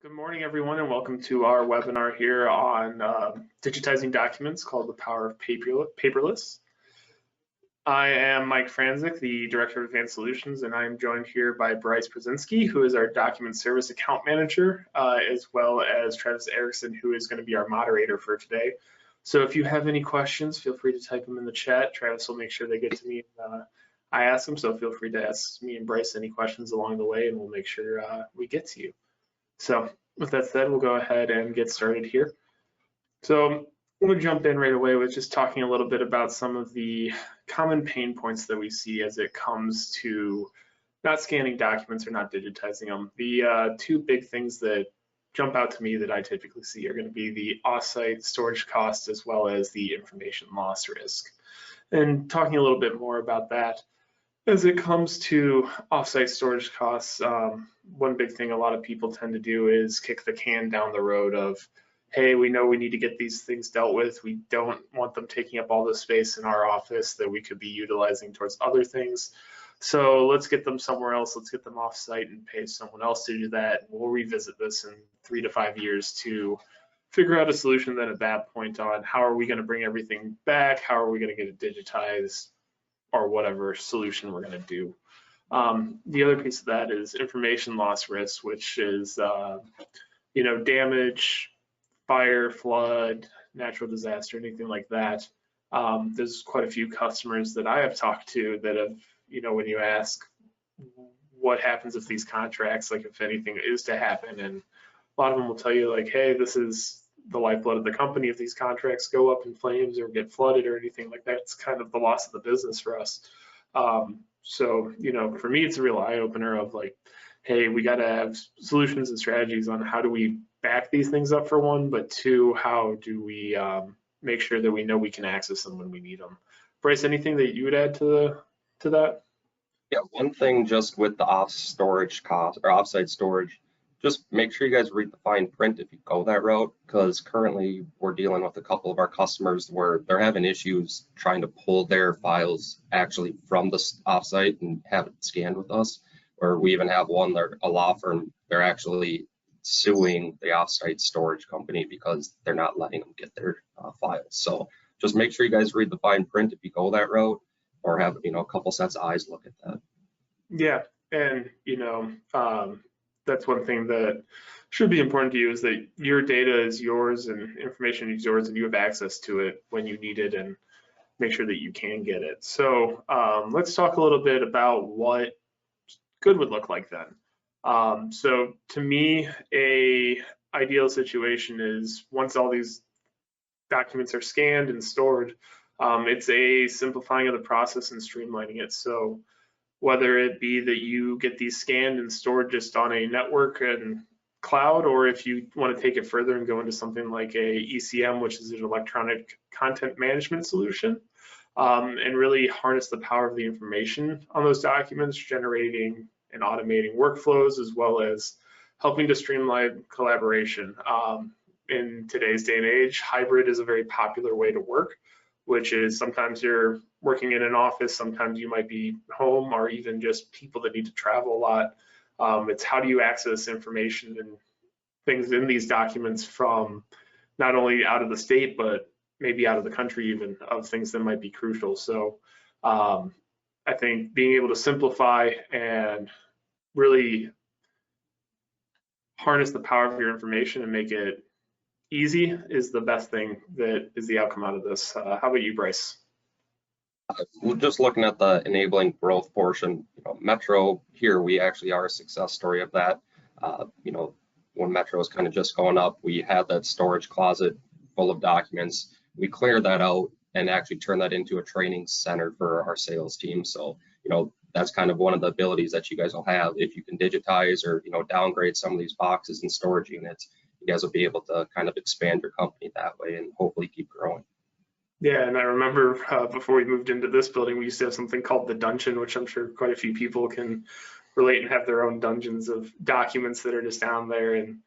Good morning, everyone, and welcome to our webinar here on digitizing documents called The Power of Paperless. I am Mike Franzik, the Director of Advanced Solutions, and I am joined here by Bryce Brzezinski, who is our Document Service Account Manager, as well as Travis Erickson, who is going to be our moderator for today. So if you have any questions, feel free to type them in the chat. Travis will make sure they get to me. I ask them, so feel free to ask me and Bryce any questions along the way, and we'll make sure we get to you. So with that said, we'll go ahead and get started here. So we'll jump in right away with just talking a little bit about some of the common pain points that we see as it comes to not scanning documents or not digitizing them. The two big things that jump out to me that I typically see are going to be the offsite storage cost as well as the information loss risk. And talking a little bit more about that, as it comes to offsite storage costs, one big thing a lot of people tend to do is kick the can down the road of, hey, we know we need to get these things dealt with. We don't want them taking up all the space in our office that we could be utilizing towards other things. So let's get them somewhere else. Let's get them offsite and pay someone else to do that. We'll revisit this in 3 to 5 years to figure out a solution then at that point on how are we going to bring everything back? How are we going to get it digitized? Or whatever solution we're going to do. The other piece of that is information loss risk, which is damage, fire, flood, natural disaster, anything like that. There's quite a few customers that I have talked to that have, when you ask what happens if these contracts, like if anything is to happen, and a lot of them will tell you like, hey, this is the lifeblood of the company. If these contracts go up in flames or get flooded or anything like that, it's kind of the loss of the business for us. So, for me, it's a real eye opener of like, hey, we got to have solutions and strategies on how do we back these things up for one, but two, how do we make sure that we know we can access them when we need them. Bryce, anything that you would add to that? Yeah, one thing just with the storage cost or offsite storage, just make sure you guys read the fine print if you go that route, because currently we're dealing with a couple of our customers where they're having issues trying to pull their files actually from the offsite and have it scanned with us. Or we even have one, they're a law firm, they're actually suing the offsite storage company because they're not letting them get their files. So just make sure you guys read the fine print if you go that route, or have a couple sets of eyes look at that. Yeah, and that's one thing that should be important to you, is that your data is yours and information is yours and you have access to it when you need it, and make sure that you can get it. So let's talk a little bit about what good would look like then. So to me, a ideal situation is once all these documents are scanned and stored, it's a simplifying of the process and streamlining it. So whether it be that you get these scanned and stored just on a network and cloud, or if you want to take it further and go into something like a ECM, which is an electronic content management solution, and really harness the power of the information on those documents, generating and automating workflows, as well as helping to streamline collaboration. In today's day and age, hybrid is a very popular way to work, which is sometimes you're working in an office, sometimes you might be home, or even just people that need to travel a lot. It's how do you access information and things in these documents from not only out of the state, but maybe out of the country even, of things that might be crucial. So I think being able to simplify and really harness the power of your information and make it easy is the best thing that is the outcome out of this. How about you, Bryce? Just looking at the enabling growth portion, Metro here, we actually are a success story of that. When Metro was kind of just going up, we had that storage closet full of documents. We cleared that out and actually turned that into a training center for our sales team. So, that's kind of one of the abilities that you guys will have. If you can digitize or, downgrade some of these boxes and storage units, you guys will be able to kind of expand your company that way and hopefully keep growing. Yeah, and I remember before we moved into this building, we used to have something called the dungeon, which I'm sure quite a few people can relate and have their own dungeons of documents that are just down there, and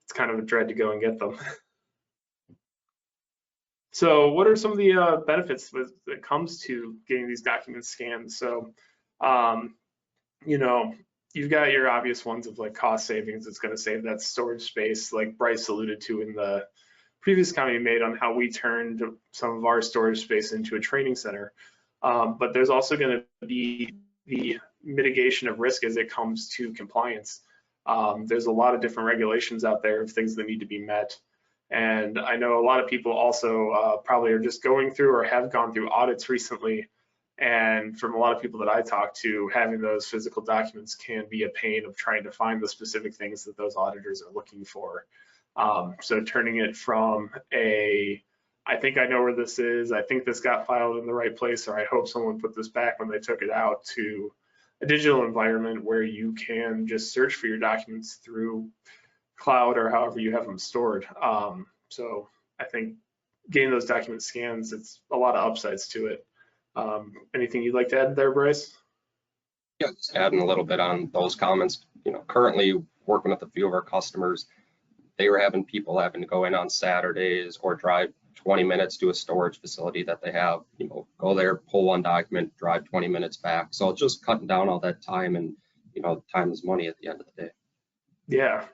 it's kind of a dread to go and get them. So what are some of the benefits that comes to getting these documents scanned? So, you've got your obvious ones of like cost savings. It's going to save that storage space, like Bryce alluded to in the previous comment he made on how we turned some of our storage space into a training center. But there's also going to be the mitigation of risk as it comes to compliance. There's a lot of different regulations out there of things that need to be met. And I know a lot of people also probably are just going through or have gone through audits recently. And from a lot of people that I talk to, having those physical documents can be a pain of trying to find the specific things that those auditors are looking for. So turning it from I think I know where this is, I think this got filed in the right place, or I hope someone put this back when they took it out, to a digital environment where you can just search for your documents through cloud or however you have them stored. So I think getting those document scans, it's a lot of upsides to it. Anything you'd like to add there, Bryce? Yeah, just adding a little bit on those comments. Currently working with a few of our customers, they were having people having to go in on Saturdays or drive 20 minutes to a storage facility that they have, go there, pull one document, drive 20 minutes back. So it's just cutting down all that time, and, time is money at the end of the day. Yeah.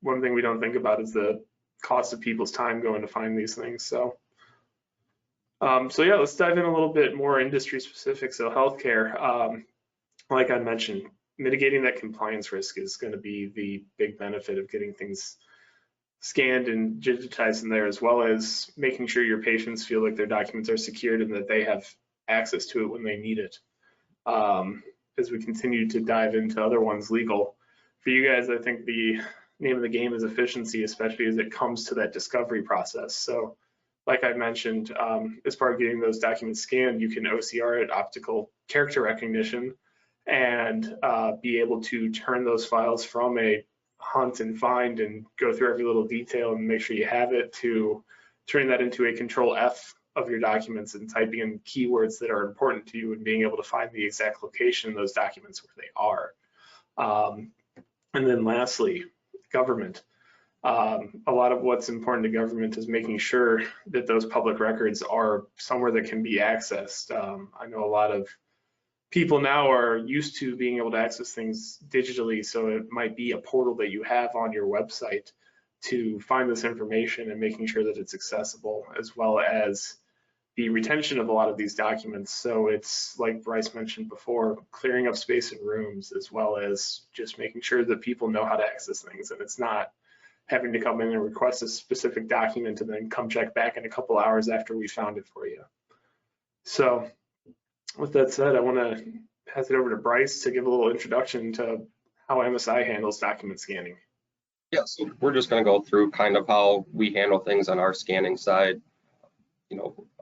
One thing we don't think about is the cost of people's time going to find these things. So yeah, let's dive in a little bit more industry specific. So healthcare, like I mentioned, mitigating that compliance risk is going to be the big benefit of getting things scanned and digitized in there, as well as making sure your patients feel like their documents are secured and that they have access to it when they need it. As we continue to dive into other ones legal, for you guys, I think the name of the game is efficiency, especially as it comes to that discovery process. So like I mentioned, as part of getting those documents scanned, you can OCR it, optical character recognition, and be able to turn those files from a hunt and find and go through every little detail and make sure you have it, to turning that into a control F of your documents and typing in keywords that are important to you and being able to find the exact location in those documents where they are. And then lastly, government. A lot of what's important to government is making sure that those public records are somewhere that can be accessed. I know a lot of people now are used to being able to access things digitally, so it might be a portal that you have on your website to find this information and making sure that it's accessible, as well as the retention of a lot of these documents. So it's like Bryce mentioned before, clearing up space in rooms, as well as just making sure that people know how to access things, and it's not having to come in and request a specific document and then come check back in a couple hours after we found it for you. So with that said, I want to pass it over to Bryce to give a little introduction to how MSI handles document scanning. Yeah, so we're just going to go through kind of how we handle things on our scanning side.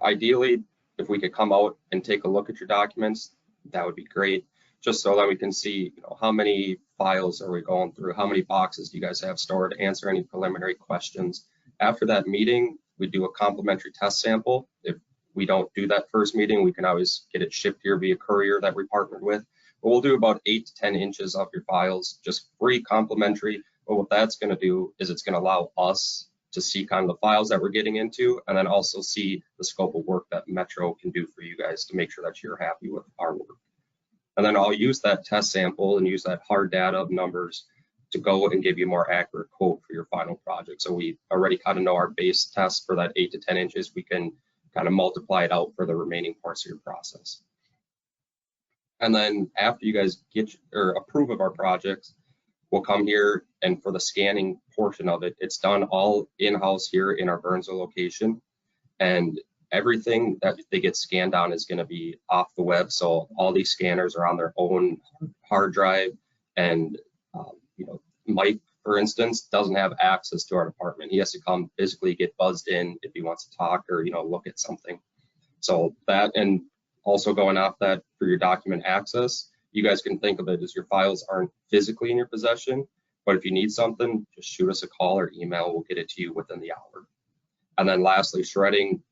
Ideally, if we could come out and take a look at your documents, that would be great, just so that we can see, how many files are we going through, how many boxes do you guys have stored, answer any preliminary questions. After that meeting, we do a complimentary test sample. If we don't do that first meeting, we can always get it shipped here via courier that we partnered with. But we'll do about 8 to 10 inches of your files, just free, complimentary. But what that's going to do is it's going to allow us to see kind of the files that we're getting into, and then also see the scope of work that Metro can do for you guys to make sure that you're happy with our work. And then I'll use that test sample and use that hard data of numbers to go and give you a more accurate quote for your final project. So we already kind of know our base test for that 8 to 10 inches. We can kind of multiply it out for the remaining parts of your process. And then after you guys get or approve of our projects, we'll come here, and for the scanning portion of it, it's done all in-house here in our Burnsville location. And everything that they get scanned on is going to be off the web. So all these scanners are on their own hard drive. And, Mike, for instance, doesn't have access to our department. He has to come physically get buzzed in if he wants to talk or, look at something. So that, and also going off that for your document access, you guys can think of it as your files aren't physically in your possession, but if you need something, just shoot us a call or email. We'll get it to you within the hour. And then lastly, shredding,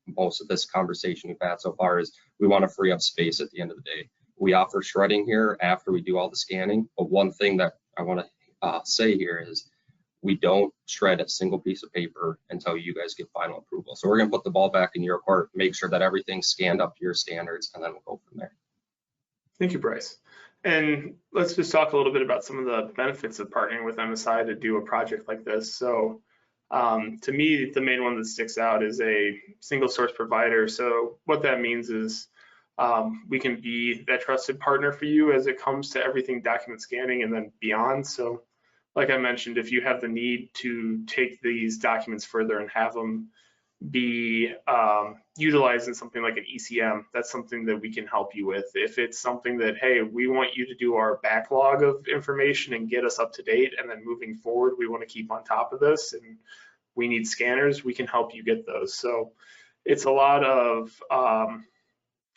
most of this conversation we've had so far is we want to free up space at the end of the day. We offer shredding here after we do all the scanning, but one thing that I want to say here is we don't shred a single piece of paper until you guys get final approval. So we're going to put the ball back in your court, make sure that everything's scanned up to your standards, and then we'll go from there. Thank you, Bryce. And let's just talk a little bit about some of the benefits of partnering with MSI to do a project like this. So to me, the main one that sticks out is a single source provider. So what that means is we can be that trusted partner for you as it comes to everything document scanning and then beyond. So like I mentioned, if you have the need to take these documents further and have them be utilized in something like an ECM, that's something that we can help you with. If it's something that, hey, we want you to do our backlog of information and get us up to date, and then moving forward, we want to keep on top of this and we need scanners, we can help you get those. So it's a lot of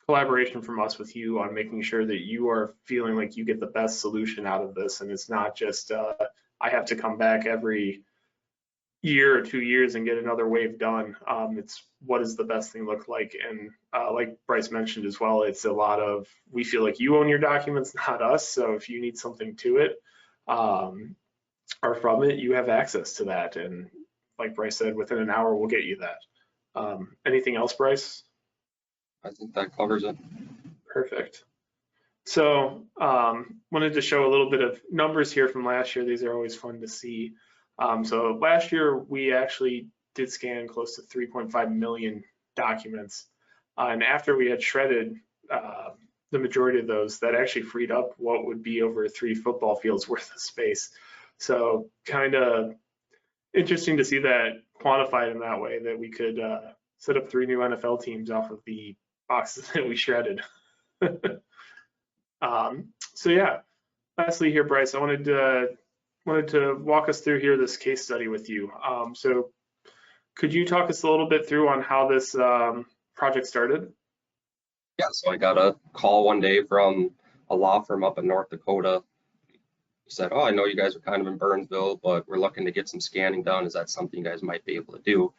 collaboration from us with you on making sure that you are feeling like you get the best solution out of this, and it's not just I have to come back every year or 2 years and get another wave done. It's what does the best thing look like? And like Bryce mentioned as well, it's a lot of, we feel like you own your documents, not us. So if you need something to it or from it, you have access to that. And like Bryce said, within an hour, we'll get you that. Anything else, Bryce? I think that covers it. Perfect. So wanted to show a little bit of numbers here from last year. These are always fun to see. So last year, we actually did scan close to 3.5 million documents. And after we had shredded the majority of those, that actually freed up what would be over 3 football fields worth of space. So kind of interesting to see that quantified in that way, that we could set up 3 new NFL teams off of the boxes that we shredded. So yeah, lastly here, Bryce, I wanted to walk us through here this case study with you. So could you talk us a little bit through on how this project started? Yeah, so I got a call one day from a law firm up in North Dakota. He said, oh, I know you guys are kind of in Burnsville, but we're looking to get some scanning done. Is that something you guys might be able to do?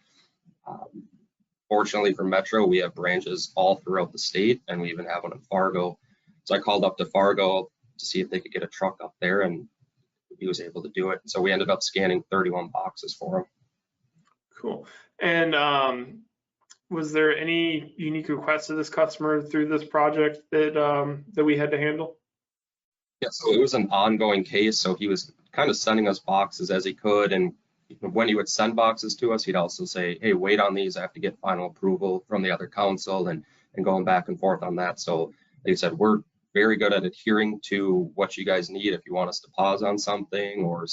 Fortunately for Metro, we have branches all throughout the state, and we even have one in Fargo. So I called up to Fargo to see if they could get a truck up there, and he was able to do it. So we ended up scanning 31 boxes for him. Cool. And was there any unique requests to this customer through this project that we had to handle? Yeah, so it was an ongoing case. So he was kind of sending us boxes as he could. And when he would send boxes to us, he'd also say, hey, wait on these. I have to get final approval from the other council, and going back and forth on that. So they said, we're very good at adhering to what you guys need. If you want us to pause on something or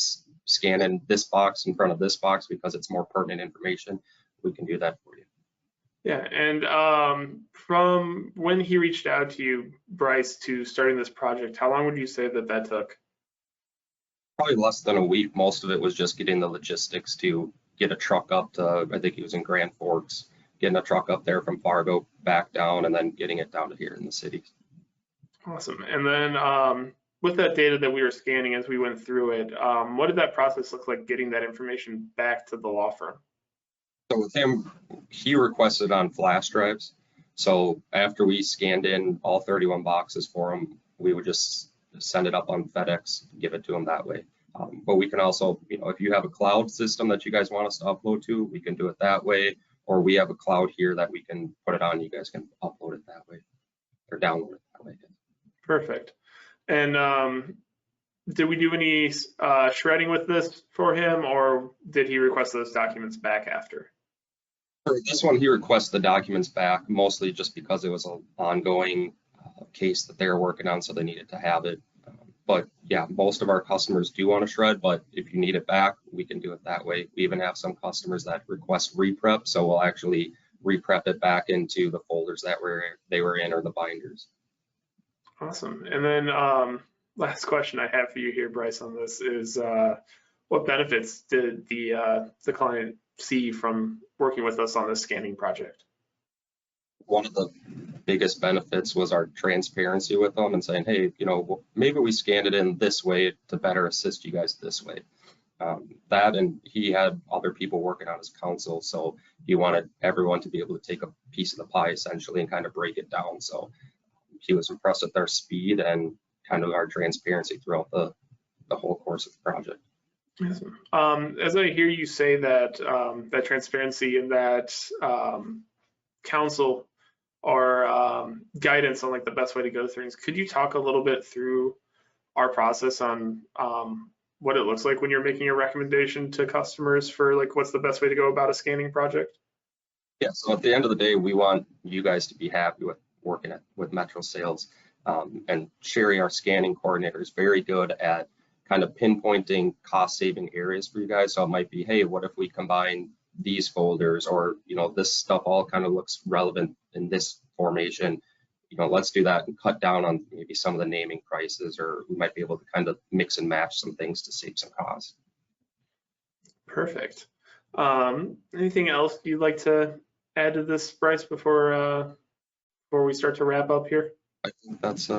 scan in this box in front of this box because it's more pertinent information, we can do that for you. Yeah, and from when he reached out to you, Bryce, to starting this project, how long would you say that took? Probably less than a week. Most of it was just getting the logistics to get a truck up to, I think he was in Grand Forks, getting a truck up there from Fargo back down, and then getting it down to here in the city. Awesome. And then with that data that we were scanning as we went through it, what did that process look like getting that information back to the law firm? So with him, he requested on flash drives. So after we scanned in all 31 boxes for him, we would just send it up on FedEx, give it to him that way. But we can also, if you have a cloud system that you guys want us to upload to, we can do it that way. Or we have a cloud here that we can put it on. You guys can upload it that way or download it that way. Perfect. And did we do any shredding with this for him, or did he request those documents back after? For this one, he requested the documents back, mostly just because it was an ongoing case that they were working on, so they needed to have it. But yeah, most of our customers do want to shred, but if you need it back, we can do it that way. We even have some customers that request reprep, so we'll actually reprep it back into the folders that they were in, or the binders. Awesome. And then last question I have for you here, Bryce, on this is what benefits did the client see from working with us on this scanning project? One of the biggest benefits was our transparency with them and saying, hey, maybe we scanned it in this way to better assist you guys this way. That, and he had other people working on his council, so he wanted everyone to be able to take a piece of the pie essentially and kind of break it down. So he was impressed with our speed and kind of our transparency throughout the whole course of the project. Awesome. As I hear you say that that transparency and that counsel or guidance on like the best way to go through things, could you talk a little bit through our process on what it looks like when you're making a recommendation to customers for like what's the best way to go about a scanning project? Yeah, so at the end of the day, we want you guys to be happy with working with Metro Sales. And Sherry, our scanning coordinator, is very good at kind of pinpointing cost saving areas for you guys. So it might be, hey, what if we combine these folders, or, you know, this stuff all kind of looks relevant in this formation. You know, let's do that and cut down on maybe some of the naming prices, or we might be able to kind of mix and match some things to save some costs. Perfect. Anything else you'd like to add to this, Bryce, before we start to wrap up here? I think that's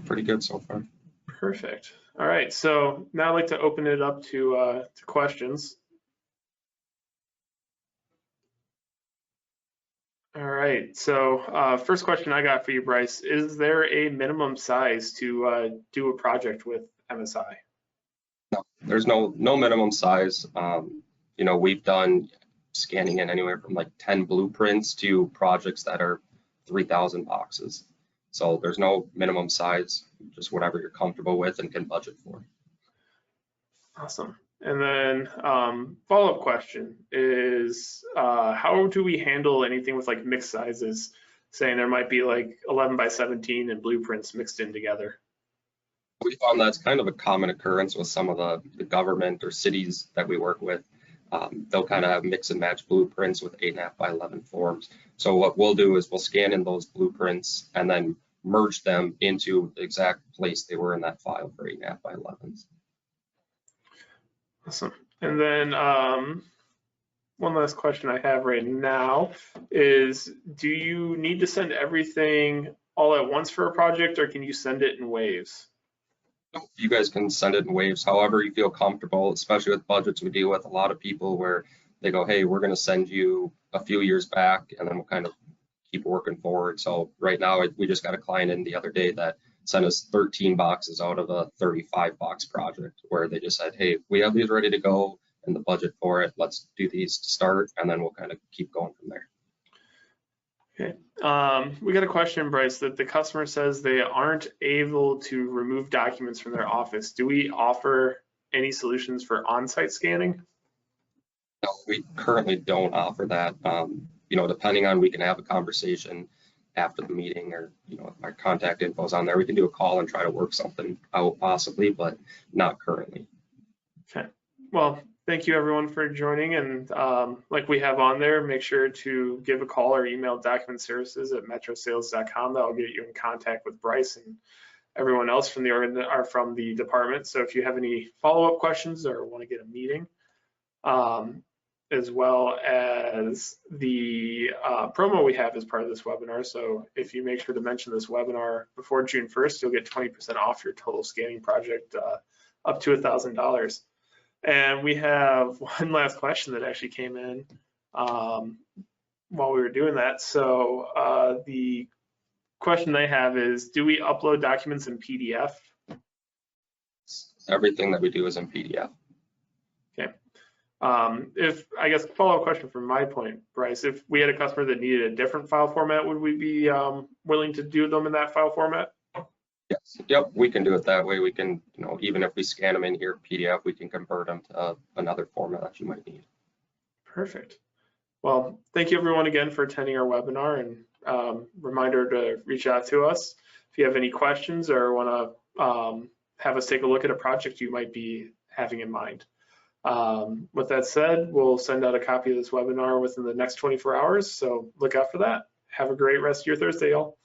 pretty good so far. Perfect. All right, so now I'd like to open it up to questions. All right, so first question I got for you, Bryce, is there a minimum size to do a project with MSI? No, there's no minimum size. You know, we've done scanning in anywhere from like 10 blueprints to projects that are 3,000 boxes. So there's no minimum size, just whatever you're comfortable with and can budget for. Awesome. And then follow-up question is, how do we handle anything with like mixed sizes? Saying there might be like 11 by 17 and blueprints mixed in together. We found that's kind of a common occurrence with some of the government or cities that we work with. They'll kind of have mix and match blueprints with 8.5 by 11 forms. So what we'll do is we'll scan in those blueprints and then merge them into the exact place they were in that file for 8.5 by 11s. Awesome. And then one last question I have right now is, do you need to send everything all at once for a project, or can you send it in waves? You guys can send it in waves, however you feel comfortable, especially with budgets. We deal with a lot of people where they go, hey, we're going to send you a few years back, and then we'll kind of keep working forward. So right now, we just got a client in the other day that sent us 13 boxes out of a 35 box project, where they just said, hey, we have these ready to go and the budget for it. Let's do these to start, and then we'll kind of keep going from there. Okay. We got a question, Bryce, that the customer says they aren't able to remove documents from their office. Do we offer any solutions for on-site scanning? No, we currently don't offer that. You know, depending on, we can have a conversation after the meeting, or, you know, our contact info is on there. We can do a call and try to work something out possibly, but not currently. Okay. Well, thank you everyone for joining, and like we have on there, make sure to give a call or email documentservices@metrosales.com. That'll get you in contact with Bryce and everyone else from the department. So if you have any follow-up questions or want to get a meeting, as well as the promo we have as part of this webinar. So if you make sure to mention this webinar before June 1st, you'll get 20% off your total scanning project up to $1,000. And we have one last question that actually came in while we were doing that. So the question they have is, do we upload documents in PDF? Everything that we do is in PDF. Okay. If, I guess, follow-up question from my point, Bryce, if we had a customer that needed a different file format, would we be willing to do them in that file format? Yes. Yep, we can do it that way. We can, you know, even if we scan them in here PDF, we can convert them to another format that you might need. Perfect. Well, thank you everyone again for attending our webinar, and reminder to reach out to us if you have any questions or want to have us take a look at a project you might be having in mind. With that said, we'll send out a copy of this webinar within the next 24 hours, so look out for that. Have a great rest of your Thursday, y'all.